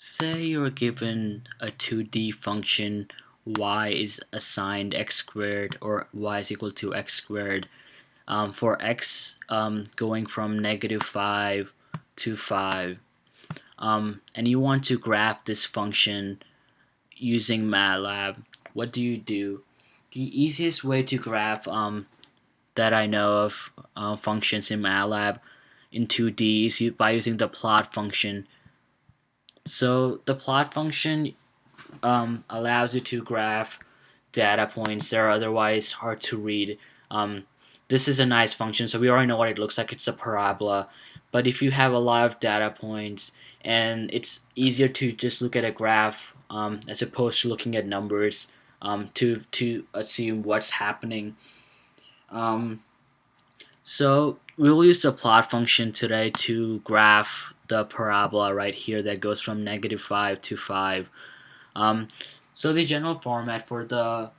Say you're given a 2D function y is assigned x squared or y is equal to x squared for x going from -5 to 5 and you want to graph this function using MATLAB. What do you do? The easiest way to graph that I know of functions in MATLAB in 2D is by using the plot function. So the plot function allows you to graph data points that are otherwise hard to read. This is a nice function, so we already know what it looks like. It's a parabola. But if you have a lot of data points, and it's easier to just look at a graph as opposed to looking at numbers to assume what's happening. Um, so we'll use the plot function today to graph the parabola right here that goes from -5 to 5. Um, so the general format for the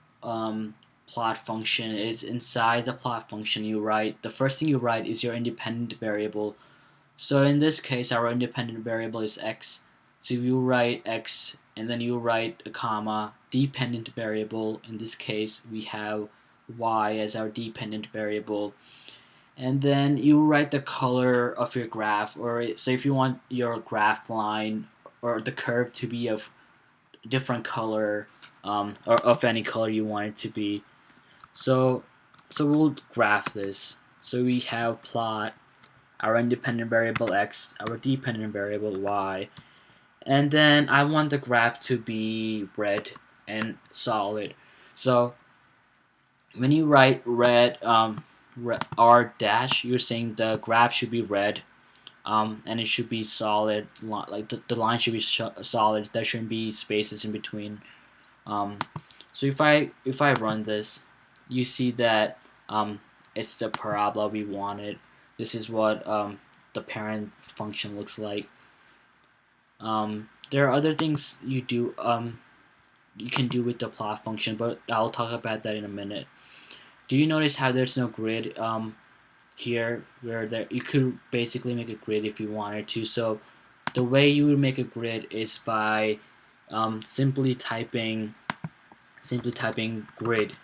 plot function is inside the plot function you write, the first thing you write is your independent variable. So in this case our independent variable is x. So you write x and then you write a comma, dependent variable. In this case we have y as our dependent variable. And then you write the color of your graph, or so if you want your graph line or the curve to be of different color or of any color you want it to be. So we'll graph this. So we have plot our independent variable x, our dependent variable y, and then I want the graph to be red and solid. So when you write red r dash, you're saying the graph should be red, and it should be solid. Like the line should be solid. There shouldn't be spaces in between. So if I run this, you see that it's the parabola we wanted. This is what the parent function looks like. There are other things you can do with the plot function, but I'll talk about that in a minute. Do you notice how there's no grid here, where you could basically make a grid if you wanted to? So the way you would make a grid is by simply typing grid.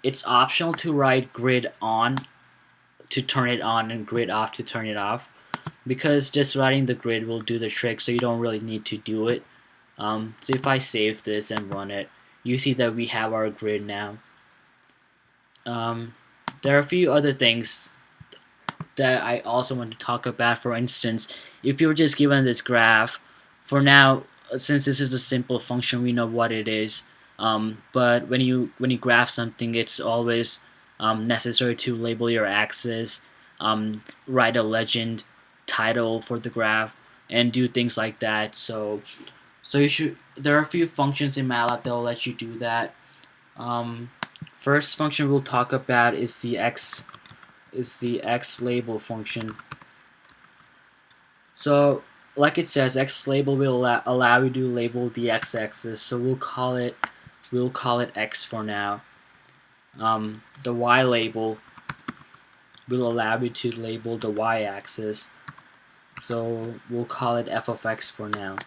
It's optional to write grid on to turn it on and grid off to turn it off, because just writing the grid will do the trick, so you don't really need to do it. So if I save this and run it, you see that we have our grid now. There are a few other things that I also want to talk about. For instance, if you're just given this graph, for now, since this is a simple function, we know what it is. But when you graph something, it's always necessary to label your axis, write a legend, title for the graph, and do things like that. So you should. There are a few functions in MATLAB that will let you do that. First function we'll talk about is the x label function. So like it says, x label will allow you to label the x-axis. So we'll call it x for now. The y label will allow you to label the y-axis. So we'll call it f of x for now.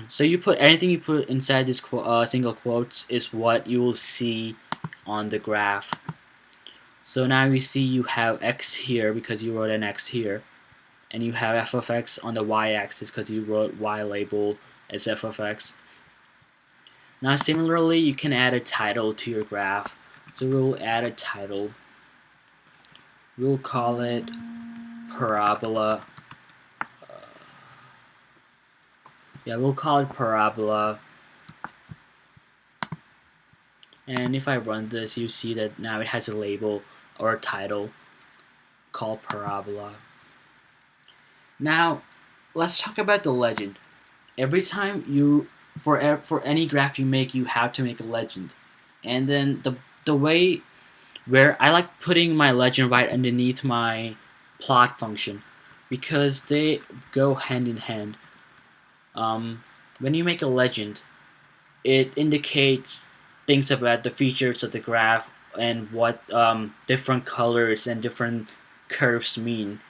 So you put anything you put inside this single quotes is what you will see on the graph. So now we see you have x here because you wrote an x here, and you have f of x on the y-axis because you wrote y label as f of x. Now similarly, you can add a title to your graph. So we'll add a title. We'll call it parabola. We'll call it parabola. And if I run this, you see that now it has a label or a title called parabola. Now, let's talk about the legend. Every time for any graph you make, you have to make a legend. And then the way where I like putting my legend right underneath my plot function, because they go hand in hand. When you make a legend, it indicates things about the features of the graph and what different colors and different curves mean.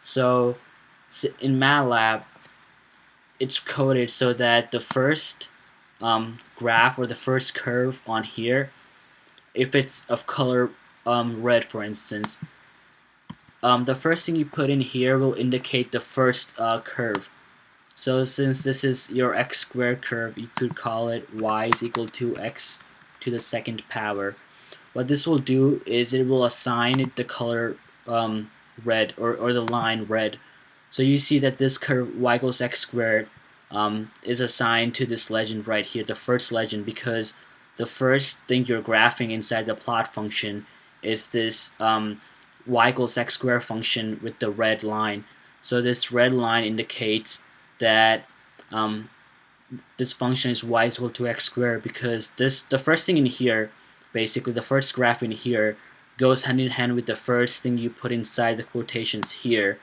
So in MATLAB, it's coded so that the first graph or the first curve on here, if it's of color red, for instance, the first thing you put in here will indicate the first curve. So since this is your x squared curve, you could call it y is equal to x to the second power. What this will do is it will assign it the color red, or the line red. So you see that this curve y equals x squared is assigned to this legend right here, the first legend, because the first thing you're graphing inside the plot function is this y equals x squared function with the red line. So this red line indicates that this function is y is equal to x squared, because the first thing in here, basically the first graph in here, goes hand in hand with the first thing you put inside the quotations here.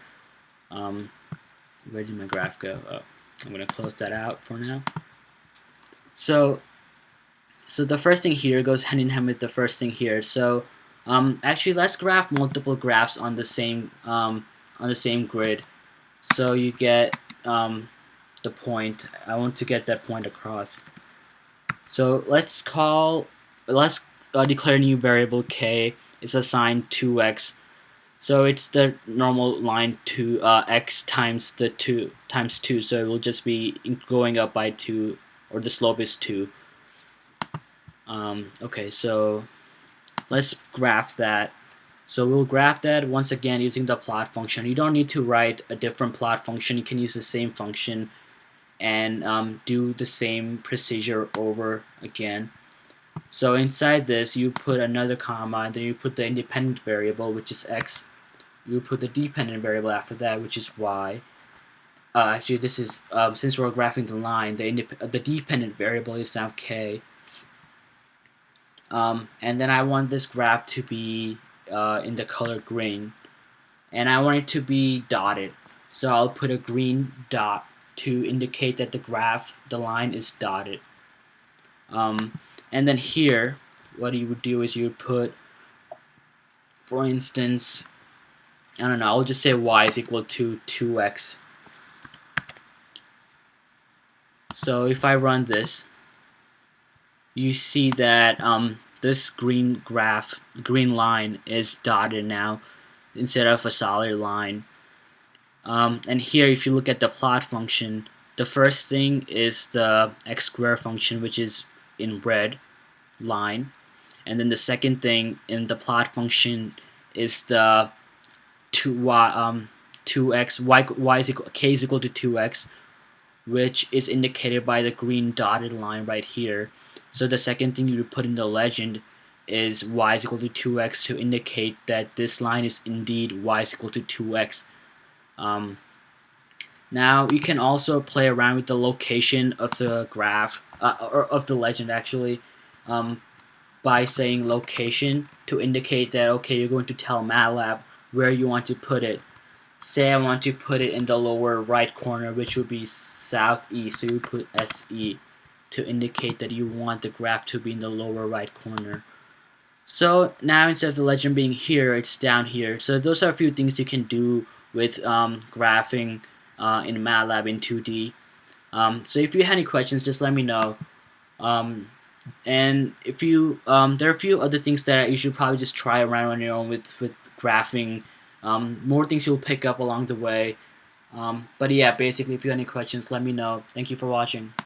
Where did my graph go? Oh, I'm gonna close that out for now. So the first thing here goes hand in hand with the first thing here. So actually, let's graph multiple graphs on the same grid. So you get the point. I want to get that point across. So let's declare a new variable k. It's assigned 2x. So it's the normal line to x times the 2 times 2. So it will just be going up by 2, or the slope is 2. Okay, so let's graph that. So we'll graph that once again using the plot function. You don't need to write a different plot function. You can use the same function and do the same procedure over again. So inside this, you put another comma, and then you put the independent variable, which is x. You put the dependent variable after that, which is y. Actually, this is since we're graphing the line, the dependent variable is now k. And then I want this graph to be in the color green, and I want it to be dotted. So I'll put a green dot to indicate that the line is dotted. And then here, what you would do is you would put, for instance, I don't know, I'll just say y is equal to 2x. So if I run this, you see that this green line is dotted now instead of a solid line. And here, if you look at the plot function, the first thing is the x squared function, which is in red line, and then the second thing in the plot function is the 2x k is equal to 2x, which is indicated by the green dotted line right here. So the second thing you put in the legend is y is equal to 2x to indicate that this line is indeed y is equal to 2x. Now you can also play around with the location of the graph, or of the legend actually, by saying location to indicate that, okay, you're going to tell MATLAB where you want to put it. Say I want to put it in the lower right corner, which would be southeast, so you put SE to indicate that you want the graph to be in the lower right corner. So now instead of the legend being here, it's down here. So those are a few things you can do with graphing in MATLAB in 2D. So if you have any questions, just let me know. And if you there are a few other things that you should probably just try around on your own with graphing. More things you'll pick up along the way. But yeah, basically, if you have any questions, let me know. Thank you for watching.